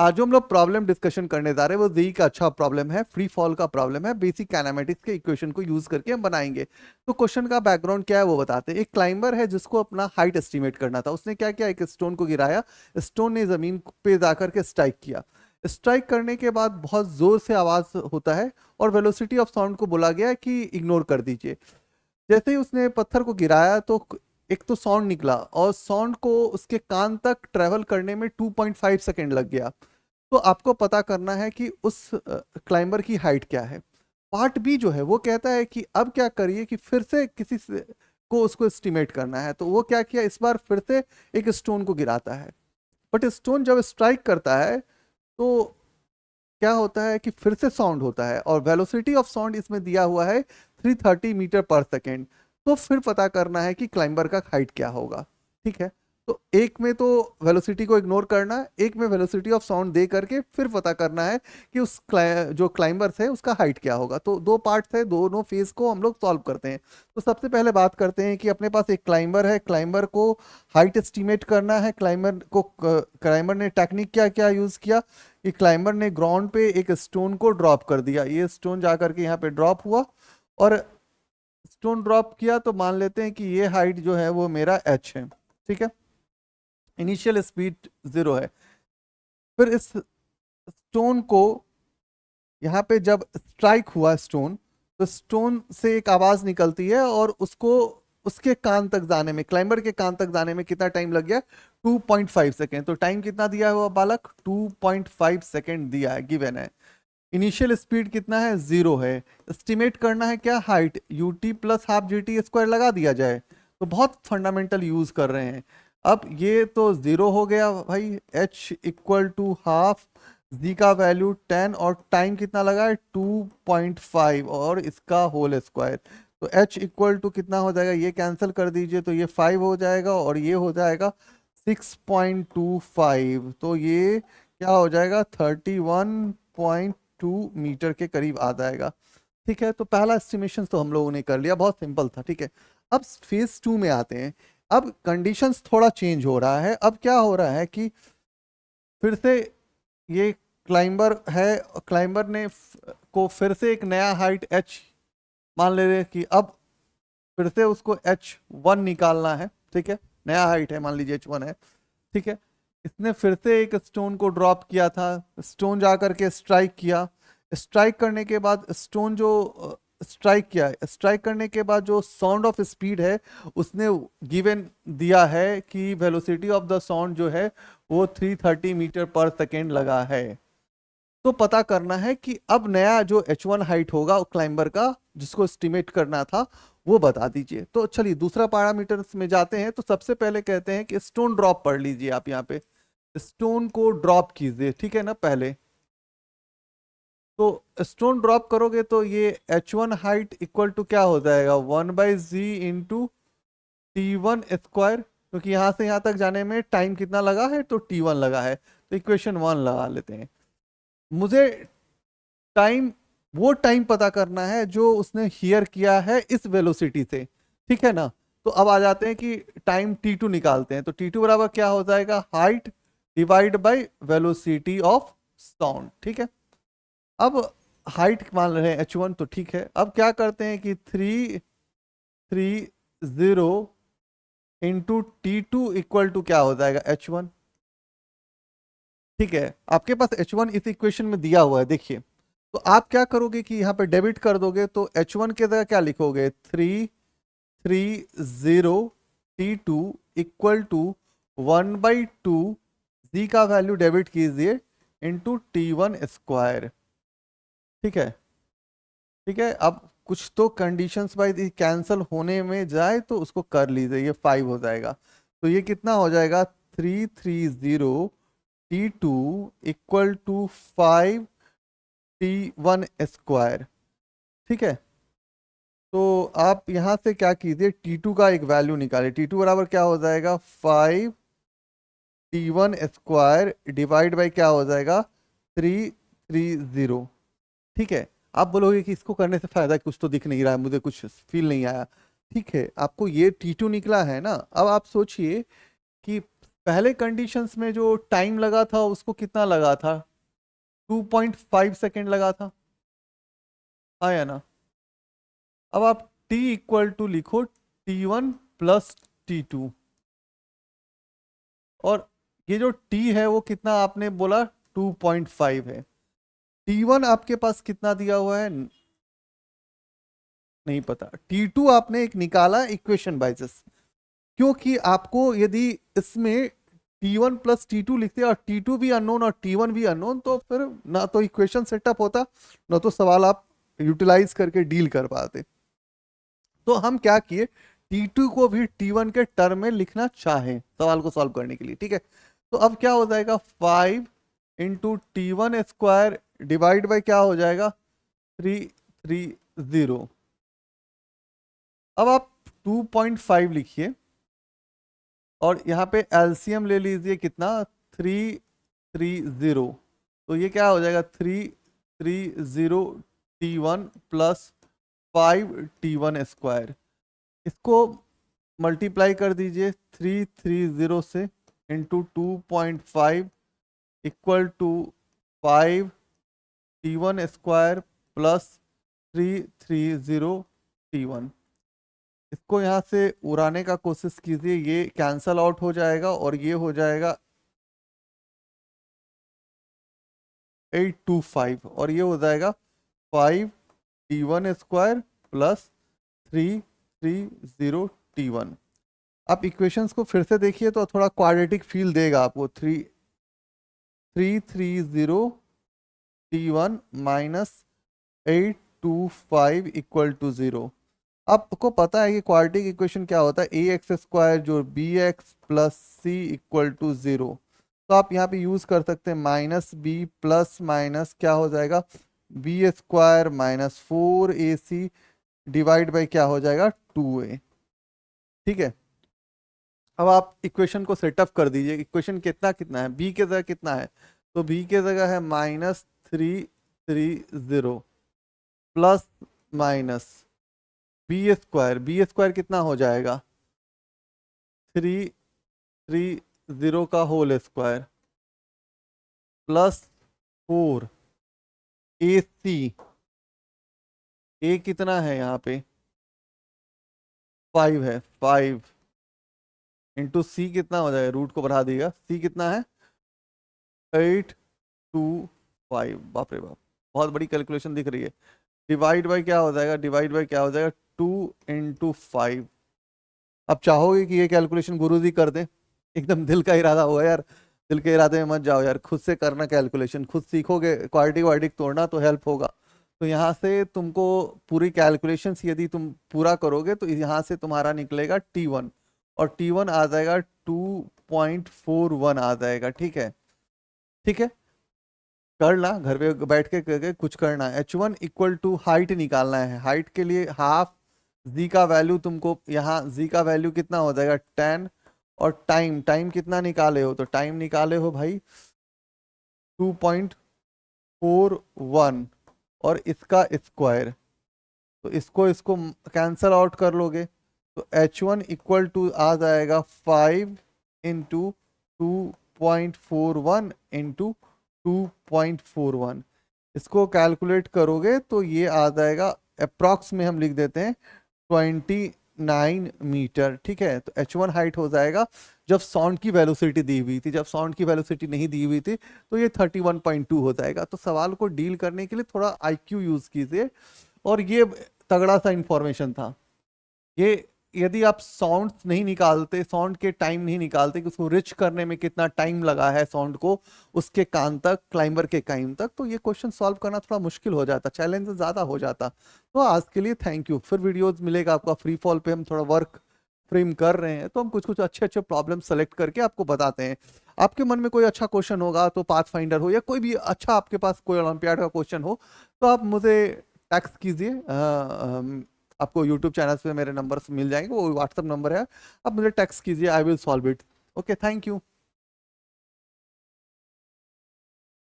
आज जो हम लोग प्रॉब्लम डिस्कशन करने जा रहे हैं वो जेई का अच्छा प्रॉब्लम है, फ्री फॉल का प्रॉब्लम है। बेसिक काइनेमेटिक्स के इक्वेशन को यूज करके हम बनाएंगे। तो क्वेश्चन का बैकग्राउंड क्या है वो बताते हैं। एक क्लाइंबर है जिसको अपना हाइट एस्टिमेट करना था। उसने क्या किया, एक स्टोन को गिराया, स्टोन ने जमीन पे जाकर के स्ट्राइक किया। स्ट्राइक करने के बाद बहुत जोर से आवाज होता है और वेलोसिटी ऑफ साउंड को बोला गया कि इग्नोर कर दीजिए। जैसे ही उसने पत्थर को गिराया तो एक तो साउंड निकला और साउंड को उसके कान तक ट्रेवल करने में 2.5 सेकेंड लग गया। तो आपको पता करना है कि उस क्लाइंबर की हाइट क्या है। पार्ट बी जो है वो कहता है कि अब क्या करिए कि फिर से किसी से को उसको एस्टिमेट करना है। तो वो क्या किया, इस बार फिर से एक स्टोन को गिराता है। बट स्टोन जब स्ट्राइक करता है तो क्या होता है कि फिर से साउंड होता है और वेलोसिटी ऑफ साउंड इसमें दिया हुआ है 330 मीटर पर सेकेंड। तो फिर पता करना है कि क्लाइंबर का हाइट क्या होगा। ठीक है, तो एक में तो वेलोसिटी को इग्नोर करना है, एक में वेलोसिटी ऑफ साउंड दे करके फिर पता करना है कि जो क्लाइंबर है उसका हाइट क्या होगा। तो दो पार्ट्स है, दोनों फेज को हम लोग सॉल्व करते हैं। तो सबसे पहले बात करते हैं कि अपने पास एक क्लाइंबर है, क्लाइंबर को हाइट एस्टिमेट करना है। क्लाइंबर ने टेक्निक क्या क्या यूज किया कि क्लाइंबर ने ग्राउंड पे एक स्टोन को ड्रॉप कर दिया। ये स्टोन जा करके यहाँ पे ड्रॉप हुआ और स्टोन ड्रॉप किया तो मान लेते हैं कि ये हाइट जो है वो मेरा एच है। ठीक है, इनिशियल स्पीड 0 है। फिर इस स्टोन को यहाँ पे जब स्ट्राइक हुआ स्टोन, तो स्टोन से एक आवाज निकलती है और उसको उसके कान तक जाने में, क्लाइंबर के कान तक जाने में कितना टाइम लग गया, 2.5 सेकेंड। तो टाइम कितना दिया हुआ बालक, 2.5 सेकेंड दिया है, गिवन है। इनिशियल स्पीड कितना है, 0 है। एस्टिमेट करना है क्या, height, UT plus half G T square लगा दिया जाए। तो बहुत फंडामेंटल यूज कर रहे हैं। अब ये तो 0 हो गया भाई, एच इक्वल टू हाफ, जी का वैल्यू 10 और टाइम कितना लगा है 2.5 और इसका होल स्क्वायर। तो एच इक्वल टू कितना हो जाएगा, ये कैंसिल कर दीजिए तो ये 5 हो जाएगा और ये हो जाएगा 6.25। तो ये क्या हो जाएगा, 31.2 मीटर के करीब आ जाएगा। ठीक है, तो पहला एस्टिमेशन तो हम लोगों ने कर लिया, बहुत सिंपल था। ठीक है, अब फेज 2 में आते हैं। अब कंडीशंस थोड़ा चेंज हो रहा है। अब क्या हो रहा है कि फिर से ये क्लाइंबर है, क्लाइंबर ने को फिर से एक नया हाइट एच मान ले रहे हैं कि अब फिर से उसको H1 निकालना है। ठीक है, नया हाइट है, मान लीजिए H1 है। ठीक है, इसने फिर से एक स्टोन को ड्रॉप किया था, स्टोन जा करके स्ट्राइक किया। स्ट्राइक करने के बाद स्टोन जो स्ट्राइक किया, स्ट्राइक करने के बाद जो साउंड ऑफ स्पीड है उसने गिवन दिया है कि वेलोसिटी ऑफ द साउंड जो है वो 330 मीटर पर सेकेंड लगा है। तो पता करना है कि अब नया जो H1 हाइट होगा क्लाइंबर का, जिसको एस्टिमेट करना था, वो बता दीजिए। तो चलिए दूसरा पैरामीटर्स में जाते हैं। तो सबसे पहले कहते हैं कि स्टोन ड्रॉप पढ़ लीजिए आप यहाँ पे, स्टोन को ड्रॉप कीजिए। ठीक है ना, पहले तो स्टोन ड्रॉप करोगे तो ये H1 हाइट इक्वल टू क्या हो जाएगा, 1/z इंटू T1 स्क्वायर, क्योंकि यहाँ से यहाँ तक जाने में टाइम कितना लगा है, तो T1 लगा है। तो इक्वेशन 1 लगा लेते हैं। मुझे टाइम, वो टाइम पता करना है जो उसने हियर किया है इस वेलोसिटी से। ठीक है ना, तो अब आ जाते हैं कि टाइम T2 निकालते हैं। तो T2 बराबर क्या हो जाएगा, height divide by velocity of sound. ठीक है, अब हाइट मान रहे हैं H1, तो ठीक है। अब क्या करते हैं कि 330 इंटू T2 इक्वल टू क्या हो जाएगा, H1। ठीक है, आपके पास H1 इस इक्वेशन में दिया हुआ है, देखिए। तो आप क्या करोगे कि यहाँ पे डेबिट कर दोगे, तो H1 के जगह क्या लिखोगे, 330 T2 इक्वल टू 1/2, जी का वैल्यू डेबिट कीजिए इंटू T1 स्क्वायर। ठीक है, ठीक है। अब कुछ तो कंडीशंस बाय कैंसल होने में जाए तो उसको कर लीजिए, ये 5 हो जाएगा। तो ये कितना हो जाएगा, 330 T2 equal to 5T1 square. ठीक है, तो आप यहां से क्या कीजिए, T2 का एक वैल्यू निकालिए। T2 बराबर क्या हो जाएगा, 5T1 स्क्वायर डिवाइड बाई क्या हो जाएगा, 330। ठीक है, आप बोलोगे कि इसको करने से फायदा कुछ तो दिख नहीं रहा है, मुझे कुछ फील नहीं आया। ठीक है, आपको ये T2 निकला है ना। अब आप सोचिए कि पहले कंडीशंस में जो टाइम लगा था उसको कितना लगा था, 2.5 सेकेंड लगा था, आया ना। अब आप t इक्वल टू लिखो t1 प्लस t2, और ये जो t है वो कितना आपने बोला 2.5 है। t1 आपके पास कितना दिया हुआ है नहीं पता, t2 आपने एक निकाला इक्वेशन बाइसेस, क्योंकि आपको यदि इसमें t1 प्लस t2 लिखते और t2 भी अननोन और t1 भी अननोन, तो फिर ना तो इक्वेशन सेटअप होता, ना तो सवाल आप यूटिलाइज करके डील कर पाते। तो हम क्या किए, t2 को भी t1 के टर्म में लिखना चाहें सवाल को सॉल्व करने के लिए, ठीक है। तो अब क्या हो जाएगा, 5 into t1 square divide by क्या हो जाएगा 330। अब आप 2.5 लिखिए और यहाँ पे एलसीएम ले लीजिए कितना 330, तो ये क्या हो जाएगा 330 t1 प्लस 5t1 स्क्वायर। इसको मल्टीप्लाई कर दीजिए 330 से into 2.5 equal to 5t1 square plus 330 t1। इसको यहाँ से उड़ाने का कोशिश कीजिए, ये कैंसल आउट हो जाएगा और ये हो जाएगा 825, और ये हो जाएगा 5t1 स्क्वायर प्लस 330 t1। आप इक्वेशंस को फिर से देखिए तो थोड़ा क्वाड्रेटिक फील देगा आपको, 330 t1 माइनस 825 इक्वल टू 0। आपको पता है कि क्वाड्रेटिक इक्वेशन क्या होता है, ए एक्स स्क्वायर जो b x plus c equal to 0। तो आप यहाँ पे यूज कर सकते हैं माइनस बी प्लस माइनस क्या हो जाएगा b square minus 4ac divide by क्या हो जाएगा 2a, ठीक है। अब आप इक्वेशन को सेटअप कर दीजिए, इक्वेशन कितना कितना है, b के जगह कितना है, तो b के जगह है -330 प्लस माइनस बी स्क्वायर कितना हो जाएगा 330 का होल स्क्वायर प्लस 4ac, ए कितना है यहाँ पे 5 है, 5 इंटू सी कितना हो जाएगा, रूट को बढ़ा दिएगा, सी कितना है 825, बाप रे बाप बहुत बड़ी कैलकुलेशन दिख रही है। डिवाइड बाई क्या हो जाएगा, डिवाइड बाई क्या हो जाएगा 2 इंटू 5। अब चाहोगे कि ये कैलकुलेशन गुरुजी कर दें, एकदम दिल का इरादा होगा यार, दिल के इरादे में मत जाओ यार, खुद से करना कैलकुलेशन, खुद सीखोगे क्वाड्रेटिक वाड्रेटिक तोड़ना तो हेल्प होगा। तो यहाँ से तुमको पूरी कैलकुलेशंस यदि तुम पूरा करोगे तो यहाँ से तुम्हारा निकलेगा t1, और t1 आ जाएगा 2.41 आ जाएगा, ठीक है। ठीक है, करना घर पे बैठ के करके कुछ करना है। h1 इक्वल टू हाइट निकालना है, हाइट के लिए हाफ z का वैल्यू तुमको, यहाँ z का वैल्यू कितना हो जाएगा 10, और टाइम टाइम कितना निकाले हो, तो टाइम निकाले हो भाई 2.41 और इसका स्क्वायर, तो इसको इसको कैंसल आउट कर लोगे तो h1 इक्वल टू आ जाएगा 5 इंटू 2.41 इंटू 2.41। इसको कैलकुलेट करोगे तो ये आ जाएगा अप्रॉक्स में हम लिख देते हैं 29 मीटर, ठीक है। तो h1 हाइट हो जाएगा, जब साउंड की वेलोसिटी दी हुई थी, जब साउंड की वेलोसिटी नहीं दी हुई थी तो ये 31.2 हो जाएगा। तो सवाल को डील करने के लिए थोड़ा IQ यूज कीजिए, और ये तगड़ा सा इंफॉर्मेशन था ये। यदि आप साउंड नहीं निकालते, साउंड के टाइम नहीं निकालते कि उसको रिच करने में कितना टाइम लगा है साउंड को उसके कान तक, क्लाइंबर के कान तक, तो ये क्वेश्चन सॉल्व करना थोड़ा मुश्किल हो जाता, चैलेंज ज्यादा हो जाता। तो आज के लिए थैंक यू, फिर वीडियोस मिलेगा आपका। फ्री फॉल पे हम थोड़ा वर्क फ्रेम कर रहे हैं, तो हम कुछ कुछ अच्छे अच्छे प्रॉब्लम सेलेक्ट करके आपको बताते हैं। आपके मन में कोई अच्छा क्वेश्चन होगा, तो पाथ फाइंडर हो या कोई भी अच्छा आपके पास कोई ओलंपियाड का क्वेश्चन हो, तो आप मुझे टैक्स कीजिए। आपको यूट्यूब चैनल पे मेरे नंबर्स मिल जाएंगे, वो व्हाट्सअप नंबर है, आप मुझे टेक्स्ट कीजिए, I will solve it. Okay, thank you.